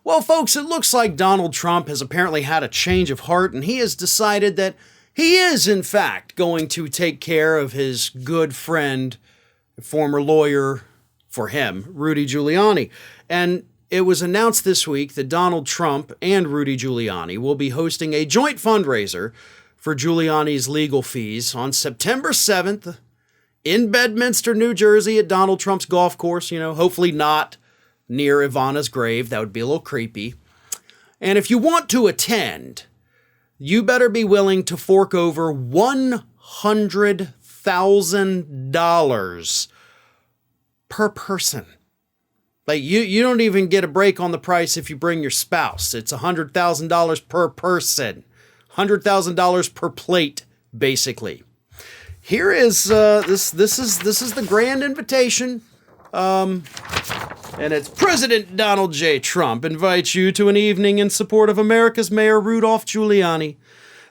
Well, folks, it looks like Donald Trump has apparently had a change of heart, and he has decided that he is, in fact, going to take care of his good friend, former lawyer for him, Rudy Giuliani. And it was announced this week that Donald Trump and Rudy Giuliani will be hosting a joint fundraiser for Giuliani's legal fees on September 7th in Bedminster, New Jersey at Donald Trump's golf course, hopefully not near Ivana's grave. That would be a little creepy. And if you want to attend, you better be willing to fork over $100,000 per person. Like you don't even get a break on the price if you bring your spouse. It's $100,000 per person. $100,000 per plate, basically. Here is this is the grand invitation. And it's President Donald J. Trump invites you to an evening in support of America's Mayor Rudolph Giuliani.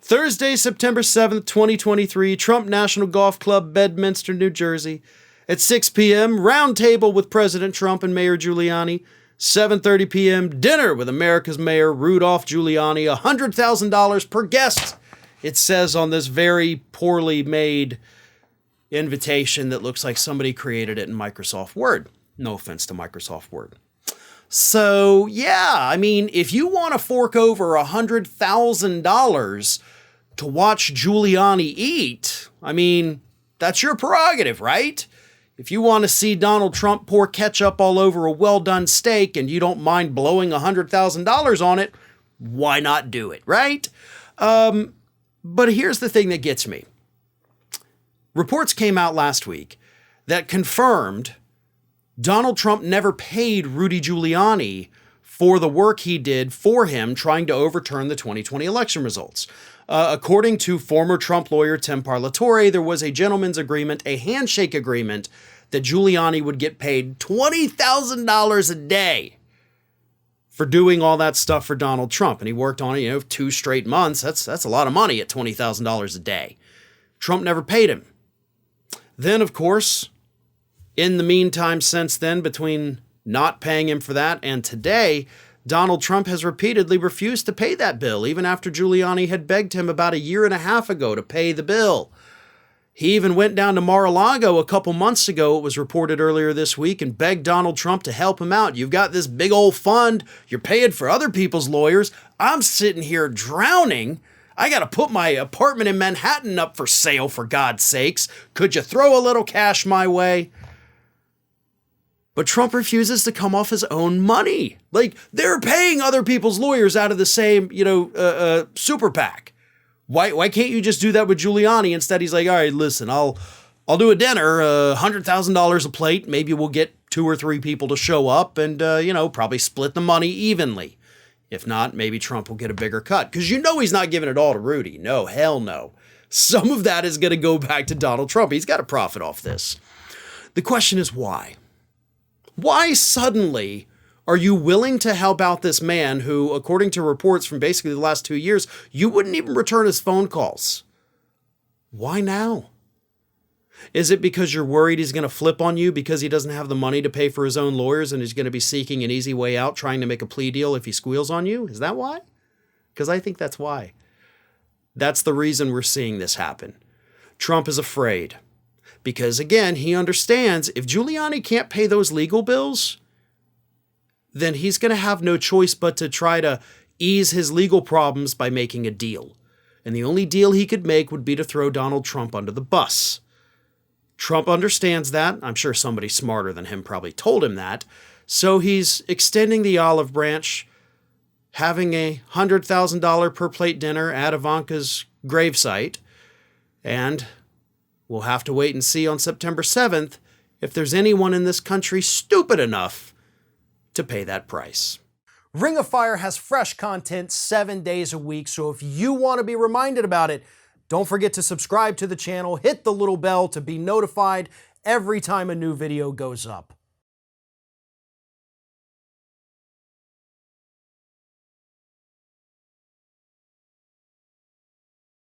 Thursday, September 7th, 2023, Trump National Golf Club, Bedminster, New Jersey. At 6 p.m., round table with President Trump and Mayor Giuliani. 7:30 p.m., dinner with America's Mayor Rudolph Giuliani. $100,000 per guest, it says on this very poorly made invitation that looks like somebody created it in Microsoft Word. No offense to Microsoft Word. So, yeah, I mean, if you want to fork over $100,000 to watch Giuliani eat, I mean, that's your prerogative, right? If you want to see Donald Trump pour ketchup all over a well-done steak and you don't mind blowing $100,000 on it, why not do it, right? But here's the thing that gets me. Reports came out last week that confirmed Donald Trump never paid Rudy Giuliani for the work he did for him trying to overturn the 2020 election results. According to former Trump lawyer Tim Parlatore, there was a gentleman's agreement, a handshake agreement, that Giuliani would get paid $20,000 a day for doing all that stuff for Donald Trump. And he worked on it, 2 straight months. That's a lot of money at $20,000 a day. Trump never paid him. Then, of course, in the meantime, since then, between not paying him for that and today, Donald Trump has repeatedly refused to pay that bill, even after Giuliani had begged him about a year and a half ago to pay the bill. He even went down to Mar-a-Lago a couple months ago, it was reported earlier this week, and begged Donald Trump to help him out. You've got this big old fund. You're paying for other people's lawyers. I'm sitting here drowning. I got to put my apartment in Manhattan up for sale, for God's sakes. Could you throw a little cash my way? But Trump refuses to come off his own money. Like, they're paying other people's lawyers out of the same, super PAC. Why can't you just do that with Giuliani? Instead, he's like, all right, listen, I'll do a dinner, $100,000 a plate. Maybe we'll get 2 or 3 people to show up and, probably split the money evenly. If not, maybe Trump will get a bigger cut. Because he's not giving it all to Rudy. No, hell no. Some of that is going to go back to Donald Trump. He's got to profit off this. The question is why? Why suddenly are you willing to help out this man who, according to reports from basically the last 2 years, you wouldn't even return his phone calls? Why now? Is it because you're worried he's going to flip on you because he doesn't have the money to pay for his own lawyers and he's going to be seeking an easy way out, trying to make a plea deal if he squeals on you? Is that why? Because I think that's why. That's the reason we're seeing this happen. Trump is afraid. Because, again, he understands if Giuliani can't pay those legal bills, then he's going to have no choice but to try to ease his legal problems by making a deal. And the only deal he could make would be to throw Donald Trump under the bus. Trump understands that. I'm sure somebody smarter than him probably told him that. So he's extending the olive branch, having a $100,000 per plate dinner at Ivanka's gravesite, and we'll have to wait and see on September 7th if there's anyone in this country stupid enough to pay that price. Ring of Fire has fresh content 7 days a week, so if you want to be reminded about it, don't forget to subscribe to the channel, hit the little bell to be notified every time a new video goes up.